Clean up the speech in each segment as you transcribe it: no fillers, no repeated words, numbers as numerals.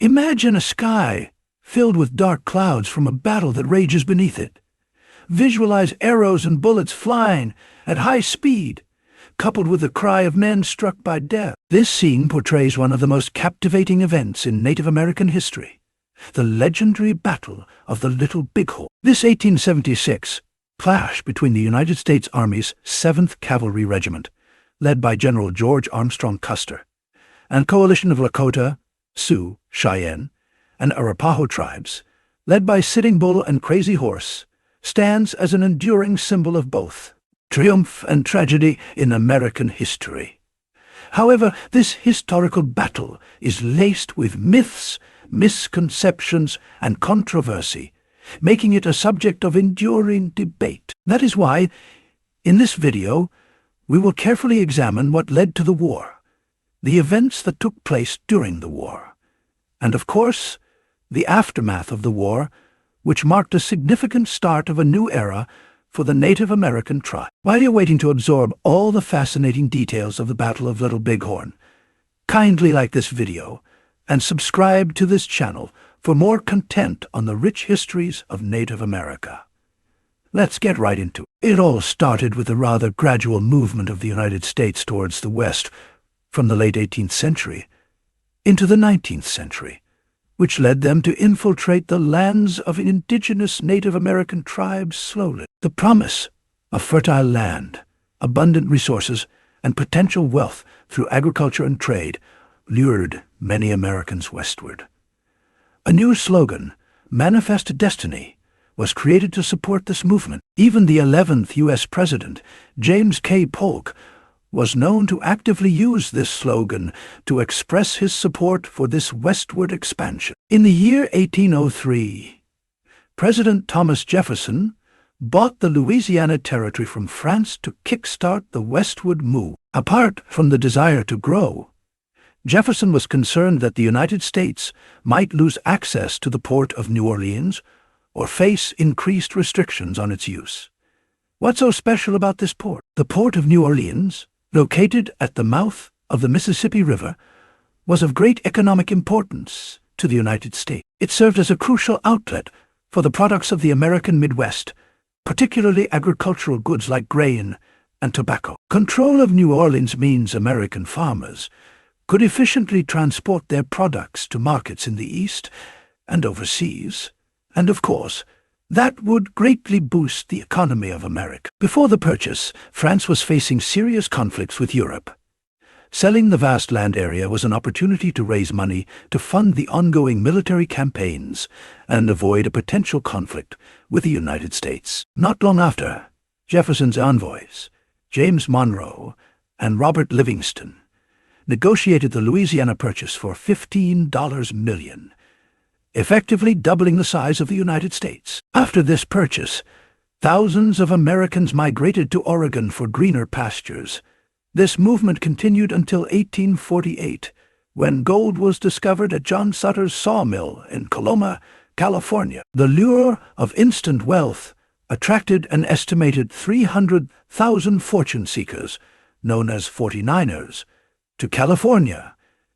Imagine a sky filled with dark clouds from a battle that rages beneath it. Visualize arrows and bullets flying at high speed, coupled with the cry of men struck by death. This scene portrays one of the most captivating events in Native American history, the legendary Battle of the Little Bighorn. This 1876 clash between the United States Army's 7th Cavalry Regiment, led by General George Armstrong Custer, and coalition of Lakota, Sioux, Cheyenne, and Arapaho tribes, led by Sitting Bull and Crazy Horse, stands as an enduring symbol of both triumph and tragedy in American history. However, this historical battle is laced with myths, misconceptions, and controversy, making it a subject of enduring debate. That is why, in this video, we will carefully examine what led to the war, the events that took place during the war, and of course, the aftermath of the war, which marked a significant start of a new era for the Native American tribe. While you're waiting to absorb all the fascinating details of the Battle of Little Bighorn, kindly like this video and subscribe to this channel for more content on the rich histories of Native America. Let's get right into it. It all started with a rather gradual movement of the United States towards the West from the late 18th century into the 19th century, which led them to infiltrate the lands of indigenous Native American tribes slowly. The promise of fertile land, abundant resources, and potential wealth through agriculture and trade lured many Americans westward. A new slogan, Manifest Destiny, was created to support this movement. Even the 11th U.S. President, James K. Polk, was known to actively use this slogan to express his support for this westward expansion. In the year 1803, President Thomas Jefferson bought the Louisiana Territory from France to kickstart the westward move. Apart from the desire to grow, Jefferson was concerned that the United States might lose access to the port of New Orleans or face increased restrictions on its use. What's so special about this port? The port of New Orleans, located at the mouth of the Mississippi River, was of great economic importance to the United States. It served as a crucial outlet for the products of the American Midwest, particularly agricultural goods like grain and tobacco. Control of New Orleans means American farmers could efficiently transport their products to markets in the East and overseas, and of course, that would greatly boost the economy of America. Before the purchase, France was facing serious conflicts with Europe. Selling the vast land area was an opportunity to raise money to fund the ongoing military campaigns and avoid a potential conflict with the United States. Not long after, Jefferson's envoys, James Monroe and Robert Livingston, negotiated the Louisiana Purchase for $15 million, effectively doubling the size of the United States. After this purchase, thousands of Americans migrated to Oregon for greener pastures. This movement continued until 1848, when gold was discovered at John Sutter's sawmill in Coloma, California. The lure of instant wealth attracted an estimated 300,000 fortune seekers, known as 49ers, to California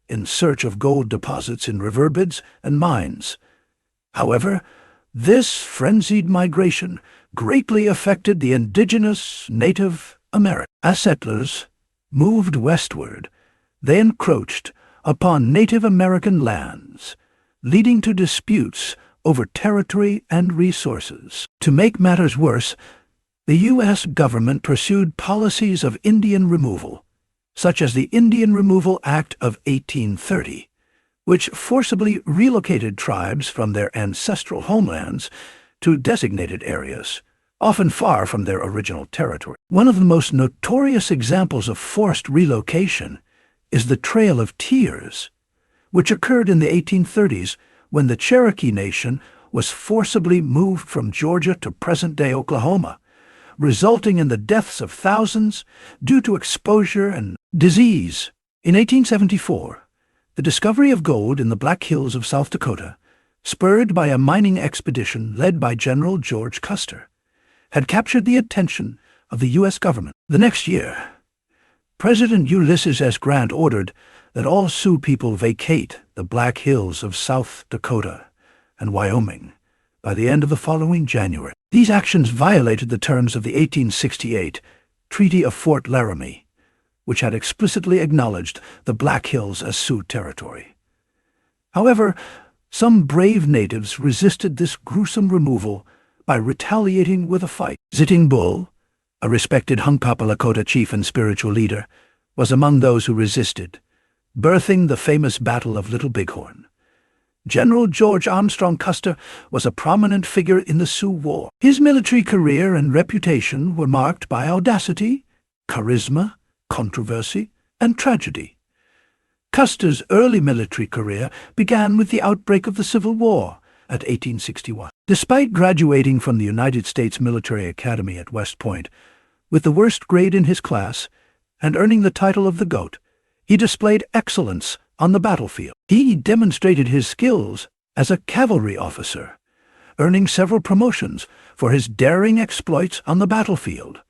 in search of gold deposits in river beds and mines. However, this frenzied migration greatly affected the indigenous Native Americans. As settlers moved westward, they encroached upon Native American lands, leading to disputes over territory and resources. To make matters worse, the U.S. government pursued policies of Indian removal, such as the Indian Removal Act of 1830, which forcibly relocated tribes from their ancestral homelands to designated areas, often far from their original territory. One of the most notorious examples of forced relocation is the Trail of Tears, which occurred in the 1830s when the Cherokee Nation was forcibly moved from Georgia to present-day Oklahoma, resulting in the deaths of thousands due to exposure and disease. In 1874, the discovery of gold in the Black Hills of South Dakota, spurred by a mining expedition led by General George Custer, had captured the attention of the U.S. government. The next year, President Ulysses S. Grant ordered that all Sioux people vacate the Black Hills of South Dakota and Wyoming by the end of the following January. These actions violated the terms of the 1868 Treaty of Fort Laramie, which had explicitly acknowledged the Black Hills as Sioux territory. However, some brave natives resisted this gruesome removal by retaliating with a fight. Sitting Bull, a respected Hunkpapa Lakota chief and spiritual leader, was among those who resisted, birthing the famous Battle of Little Bighorn. General George Armstrong Custer was a prominent figure in the Sioux War. His military career and reputation were marked by audacity, charisma, controversy, and tragedy. Custer's early military career began with the outbreak of the Civil War at 1861. Despite graduating from the United States Military Academy at West Point with the worst grade in his class and earning the title of the GOAT, he displayed excellence on the battlefield. He demonstrated his skills as a cavalry officer, earning several promotions for his daring exploits on the battlefield.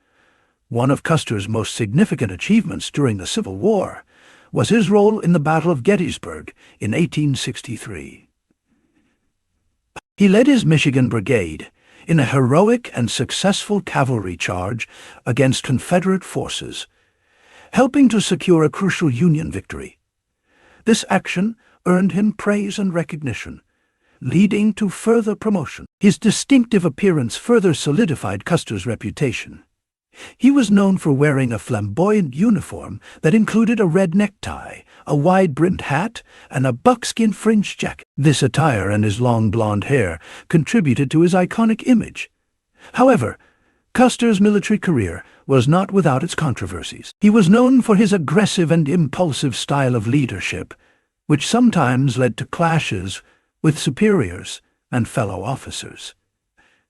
One of Custer's most significant achievements during the Civil War was his role in the Battle of Gettysburg in 1863. He led his Michigan Brigade in a heroic and successful cavalry charge against Confederate forces, helping to secure a crucial Union victory. This action earned him praise and recognition, leading to further promotion. His distinctive appearance further solidified Custer's reputation. He was known for wearing a flamboyant uniform that included a red necktie, a wide-brimmed hat, and a buckskin fringed jacket. This attire and his long blonde hair contributed to his iconic image. However, Custer's military career was not without its controversies. He was known for his aggressive and impulsive style of leadership, which sometimes led to clashes with superiors and fellow officers.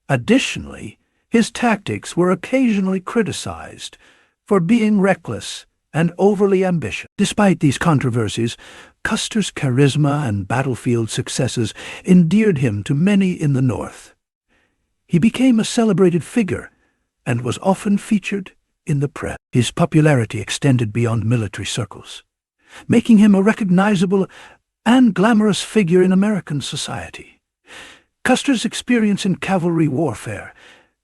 Additionally, his tactics were occasionally criticized for being reckless and overly ambitious. Despite these controversies, Custer's charisma and battlefield successes endeared him to many in the North. He became a celebrated figure and was often featured in the press. His popularity extended beyond military circles, making him a recognizable and glamorous figure in American society. Custer's experience in cavalry warfare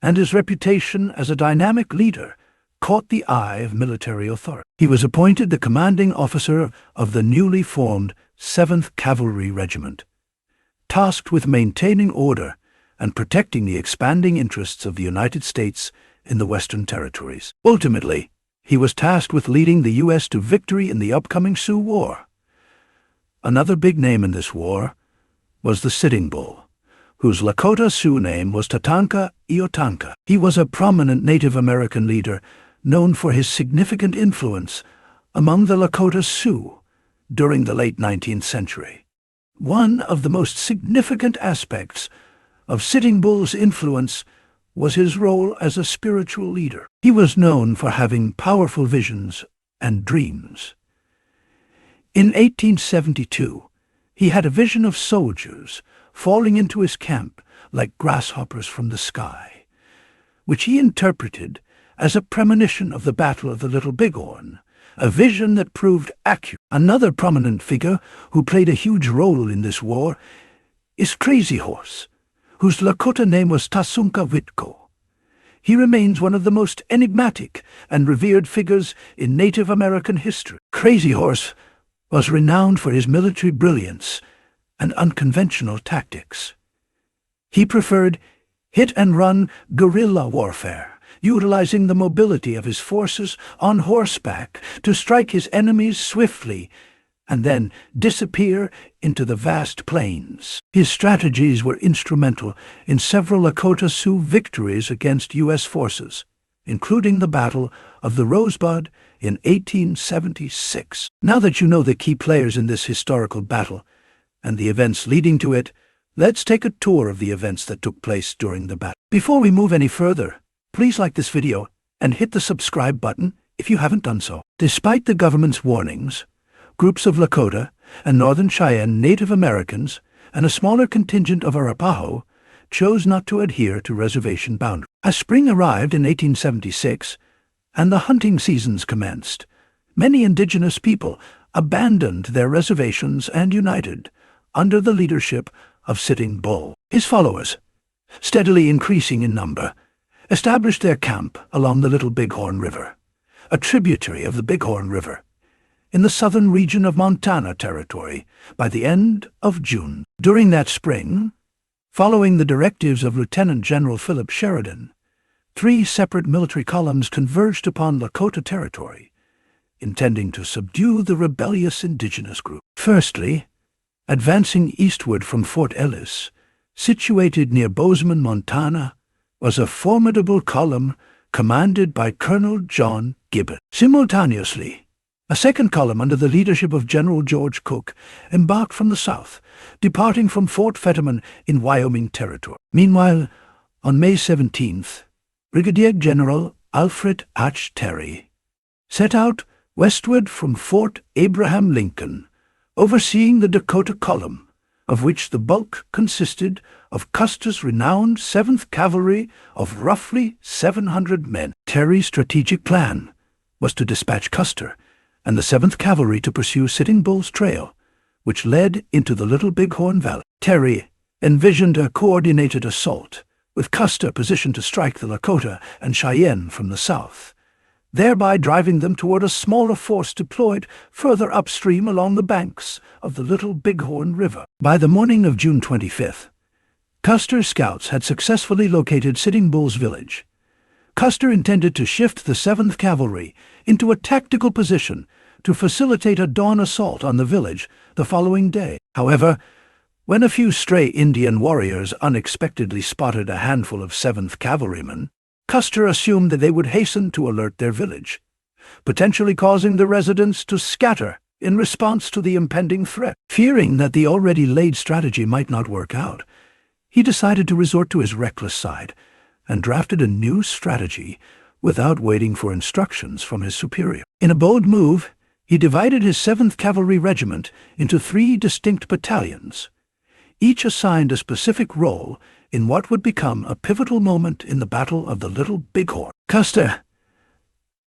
and his reputation as a dynamic leader caught the eye of military authorities. He was appointed the commanding officer of the newly formed 7th Cavalry Regiment, tasked with maintaining order and protecting the expanding interests of the United States in the Western Territories. Ultimately, he was tasked with leading the U.S. to victory in the upcoming Sioux War. Another big name in this war was the Sitting Bull, whose Lakota Sioux name was Tatanka Iotanka. He was a prominent Native American leader known for his significant influence among the Lakota Sioux during the late 19th century. One of the most significant aspects of Sitting Bull's influence was his role as a spiritual leader. He was known for having powerful visions and dreams. In 1872, he had a vision of soldiers falling into his camp like grasshoppers from the sky, which he interpreted as a premonition of the Battle of the Little Bighorn, a vision that proved accurate. Another prominent figure who played a huge role in this war is Crazy Horse, whose Lakota name was Tasunka Witko. He remains one of the most enigmatic and revered figures in Native American history. Crazy Horse was renowned for his military brilliance and unconventional tactics. He preferred hit-and-run guerrilla warfare, utilizing the mobility of his forces on horseback to strike his enemies swiftly and then disappear into the vast plains. His strategies were instrumental in several Lakota Sioux victories against U.S. forces, including the Battle of the Rosebud in 1876. Now that you know the key players in this historical battle and the events leading to it, let's take a tour of the events that took place during the battle. Before we move any further, please like this video and hit the subscribe button if you haven't done so. Despite the government's warnings, groups of Lakota and Northern Cheyenne Native Americans and a smaller contingent of Arapaho chose not to adhere to reservation boundaries. As spring arrived in 1876 and the hunting seasons commenced, many Indigenous people abandoned their reservations and united, under the leadership of Sitting Bull. His followers, steadily increasing in number, established their camp along the Little Bighorn River, a tributary of the Bighorn River, in the southern region of Montana Territory by the end of June. During that spring, following the directives of Lieutenant General Philip Sheridan, 3 separate military columns converged upon Lakota Territory, intending to subdue the rebellious indigenous group. Firstly, advancing eastward from Fort Ellis, situated near Bozeman, Montana, was a formidable column commanded by Colonel John Gibbon. Simultaneously, a second column under the leadership of General George Cook embarked from the south, departing from Fort Fetterman in Wyoming Territory. Meanwhile, on May 17th, Brigadier General Alfred H. Terry set out westward from Fort Abraham Lincoln, overseeing the Dakota Column, of which the bulk consisted of Custer's renowned 7th Cavalry of roughly 700 men. Terry's strategic plan was to dispatch Custer and the 7th Cavalry to pursue Sitting Bull's trail, which led into the Little Bighorn Valley. Terry envisioned a coordinated assault, with Custer positioned to strike the Lakota and Cheyenne from the south, thereby driving them toward a smaller force deployed further upstream along the banks of the Little Bighorn River. By the morning of June 25th, Custer's scouts had successfully located Sitting Bull's village. Custer intended to shift the 7th Cavalry into a tactical position to facilitate a dawn assault on the village the following day. However, when a few stray Indian warriors unexpectedly spotted a handful of 7th Cavalrymen, Custer assumed that they would hasten to alert their village, potentially causing the residents to scatter in response to the impending threat. Fearing that the already laid strategy might not work out, he decided to resort to his reckless side and drafted a new strategy without waiting for instructions from his superior. In a bold move, he divided his 7th Cavalry Regiment into 3 distinct battalions, each assigned a specific role in what would become a pivotal moment in the Battle of the Little Bighorn. Custer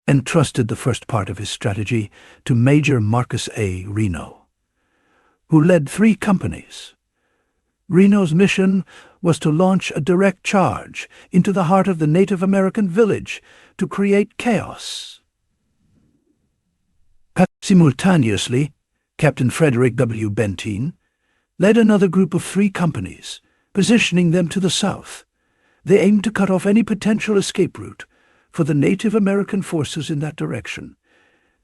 entrusted the first part of his strategy to Major Marcus A. Reno, who led 3 companies. Reno's mission was to launch a direct charge into the heart of the Native American village to create chaos. Simultaneously, Captain Frederick W. Benteen led another group of 3 companies, positioning them to the south. They aimed to cut off any potential escape route for the Native American forces in that direction,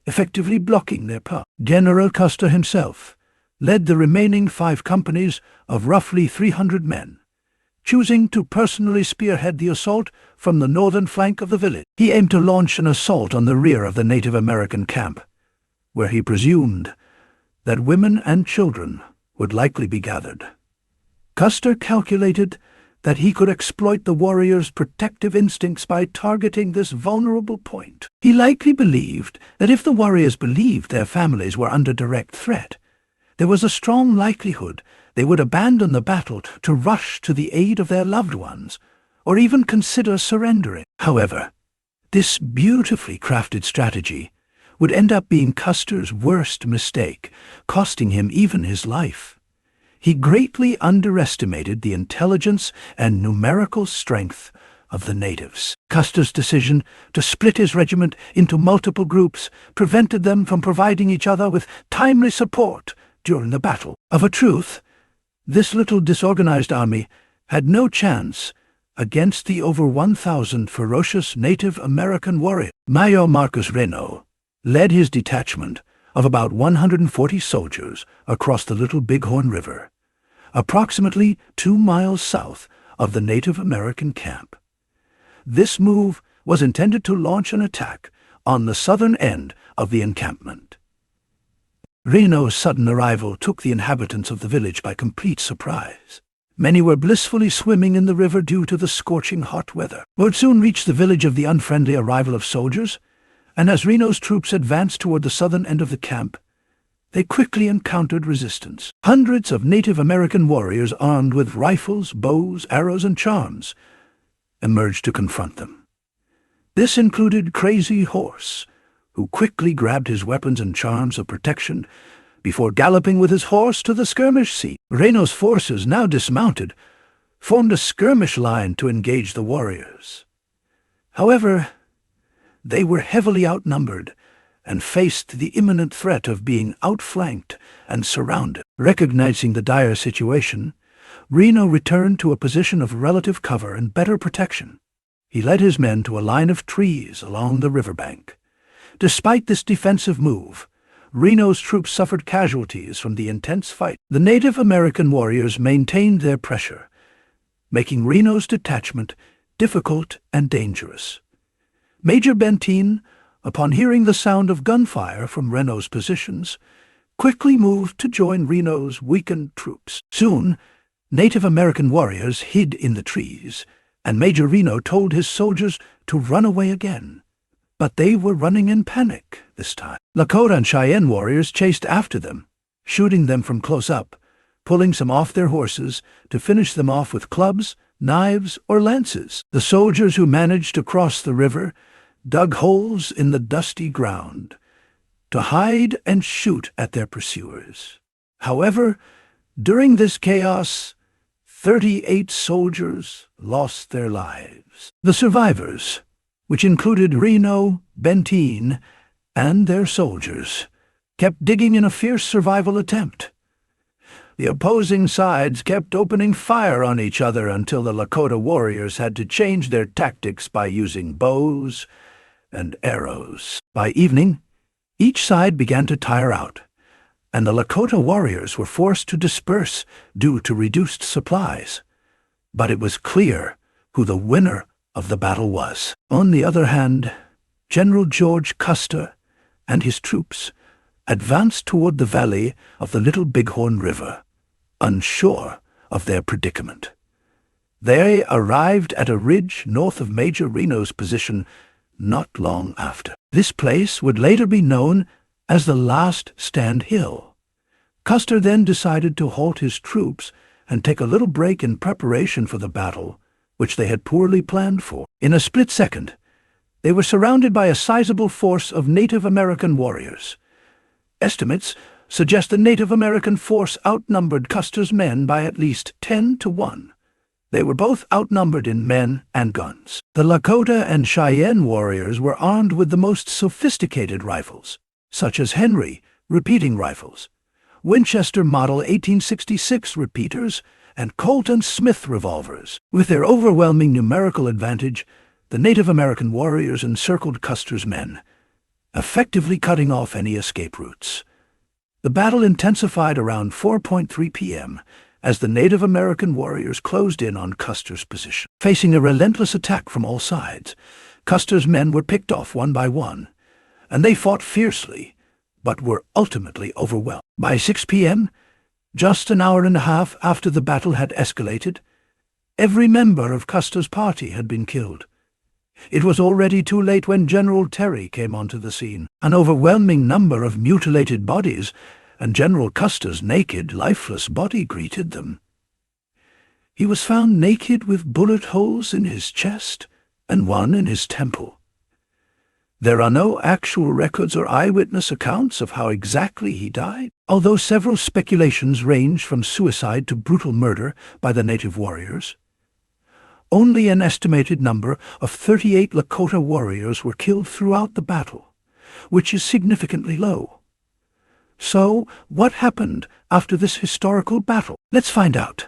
effectively blocking their path. General Custer himself led the remaining 5 companies of roughly 300 men, choosing to personally spearhead the assault from the northern flank of the village. He aimed to launch an assault on the rear of the Native American camp, where he presumed that women and children would likely be gathered. Custer calculated that he could exploit the warriors' protective instincts by targeting this vulnerable point. He likely believed that if the warriors believed their families were under direct threat, there was a strong likelihood they would abandon the battle to rush to the aid of their loved ones, or even consider surrendering. However, this beautifully crafted strategy would end up being Custer's worst mistake, costing him even his life. He greatly underestimated the intelligence and numerical strength of the natives. Custer's decision to split his regiment into multiple groups prevented them from providing each other with timely support during the battle. Of a truth, this little disorganized army had no chance against the over 1,000 ferocious Native American warriors. Major Marcus Reno led his detachment of about 140 soldiers across the Little Bighorn River, approximately 2 miles south of the Native American camp. This move was intended to launch an attack on the southern end of the encampment. Reno's sudden arrival took the inhabitants of the village by complete surprise. Many were blissfully swimming in the river due to the scorching hot weather. Word soon reached the village of the unfriendly arrival of soldiers, and as Reno's troops advanced toward the southern end of the camp, they quickly encountered resistance. Hundreds of Native American warriors armed with rifles, bows, arrows, and charms emerged to confront them. This included Crazy Horse, who quickly grabbed his weapons and charms of protection before galloping with his horse to the skirmish seat. Reno's forces, now dismounted, formed a skirmish line to engage the warriors. However, they were heavily outnumbered and faced the imminent threat of being outflanked and surrounded. Recognizing the dire situation, Reno returned to a position of relative cover and better protection. He led his men to a line of trees along the riverbank. Despite this defensive move, Reno's troops suffered casualties from the intense fight. The Native American warriors maintained their pressure, making Reno's detachment difficult and dangerous. Major Benteen, upon hearing the sound of gunfire from Reno's positions, quickly moved to join Reno's weakened troops. Soon, Native American warriors hid in the trees, and Major Reno told his soldiers to run away again. But they were running in panic this time. Lakota and Cheyenne warriors chased after them, shooting them from close up, pulling some off their horses to finish them off with clubs, knives, or lances. The soldiers who managed to cross the river dug holes in the dusty ground to hide and shoot at their pursuers. However, during this chaos, 38 soldiers lost their lives. The survivors, which included Reno-Benteen and their soldiers, kept digging in a fierce survival attempt. The opposing sides kept opening fire on each other until the Lakota warriors had to change their tactics by using bows and arrows. By evening, each side began to tire out, and the Lakota warriors were forced to disperse due to reduced supplies. But it was clear who the winner of the battle was. On the other hand, General George Custer and his troops advanced toward the valley of the Little Bighorn River, unsure of their predicament. They arrived at a ridge north of Major Reno's position not long after. This place would later be known as the Last Stand Hill. Custer then decided to halt his troops and take a little break in preparation for the battle, which they had poorly planned for. In a split second, they were surrounded by a sizable force of Native American warriors. Estimates suggest the Native American force outnumbered Custer's men by at least 10 to 1. They were both outnumbered in men and guns. The Lakota and Cheyenne warriors were armed with the most sophisticated rifles, such as Henry repeating rifles, Winchester Model 1866 repeaters, and Colt and Smith revolvers. With their overwhelming numerical advantage, the Native American warriors encircled Custer's men, effectively cutting off any escape routes. The battle intensified around 4:03 p.m. as the Native American warriors closed in on Custer's position. Facing a relentless attack from all sides, Custer's men were picked off one by one, and they fought fiercely, but were ultimately overwhelmed. By 6 p.m., just an hour and a half after the battle had escalated, every member of Custer's party had been killed. It was already too late when General Terry came onto the scene. An overwhelming number of mutilated bodies and General Custer's naked, lifeless body greeted them. He was found naked with bullet holes in his chest and one in his temple. There are no actual records or eyewitness accounts of how exactly he died, although several speculations range from suicide to brutal murder by the native warriors. Only an estimated number of 38 Lakota warriors were killed throughout the battle, which is significantly low. So, what happened after this historical battle? Let's find out.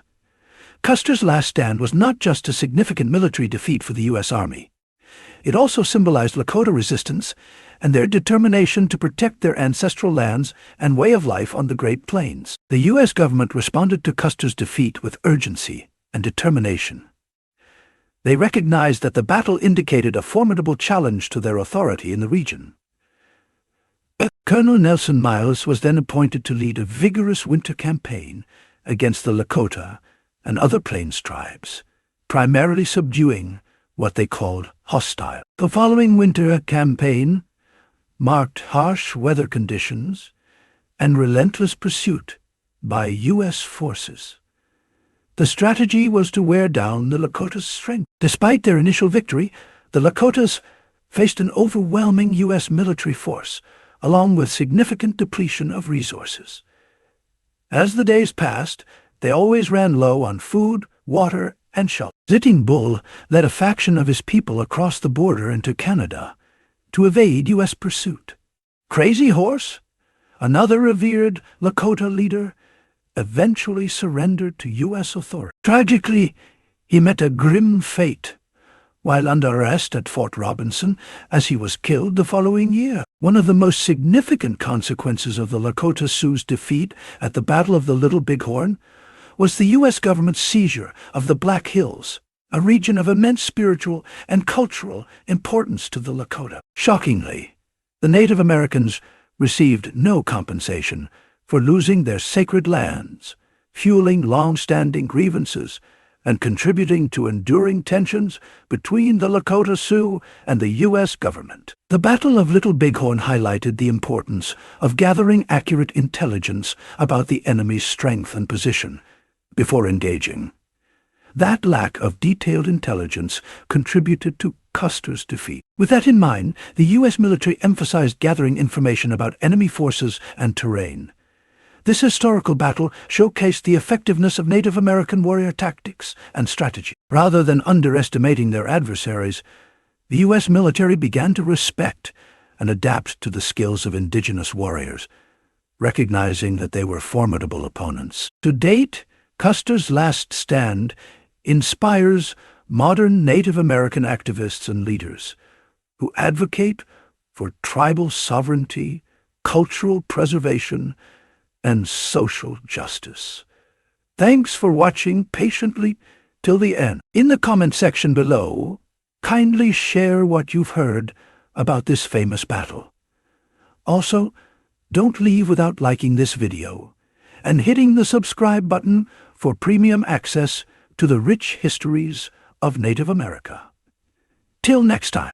Custer's last stand was not just a significant military defeat for the U.S. Army. It also symbolized Lakota resistance and their determination to protect their ancestral lands and way of life on the Great Plains. The U.S. government responded to Custer's defeat with urgency and determination. They recognized that the battle indicated a formidable challenge to their authority in the region. Colonel Nelson Miles was then appointed to lead a vigorous winter campaign against the Lakota and other Plains tribes, primarily subduing what they called hostile. The following winter campaign marked harsh weather conditions and relentless pursuit by U.S. forces. The strategy was to wear down the Lakotas' strength. Despite their initial victory, the Lakotas faced an overwhelming U.S. military force, along with significant depletion of resources. As the days passed, they always ran low on food, water, and shelter. Sitting Bull led a faction of his people across the border into Canada to evade U.S. pursuit. Crazy Horse, another revered Lakota leader, eventually surrendered to U.S. authorities. Tragically, he met a grim fate while under arrest at Fort Robinson, as he was killed the following year. One of the most significant consequences of the Lakota Sioux' defeat at the Battle of the Little Bighorn was the U.S. government's seizure of the Black Hills, a region of immense spiritual and cultural importance to the Lakota. Shockingly, the Native Americans received no compensation for losing their sacred lands, fueling long-standing grievances and contributing to enduring tensions between the Lakota Sioux and the U.S. government. The Battle of Little Bighorn highlighted the importance of gathering accurate intelligence about the enemy's strength and position before engaging. That lack of detailed intelligence contributed to Custer's defeat. With that in mind, the U.S. military emphasized gathering information about enemy forces and terrain. This historical battle showcased the effectiveness of Native American warrior tactics and strategy. Rather than underestimating their adversaries, the U.S. military began to respect and adapt to the skills of indigenous warriors, recognizing that they were formidable opponents. To date, Custer's last stand inspires modern Native American activists and leaders who advocate for tribal sovereignty, cultural preservation, and social justice. Thanks for watching patiently till the end. In the comment section below, kindly share what you've heard about this famous battle. Also, don't leave without liking this video and hitting the subscribe button for premium access to the rich histories of Native America. Till next time.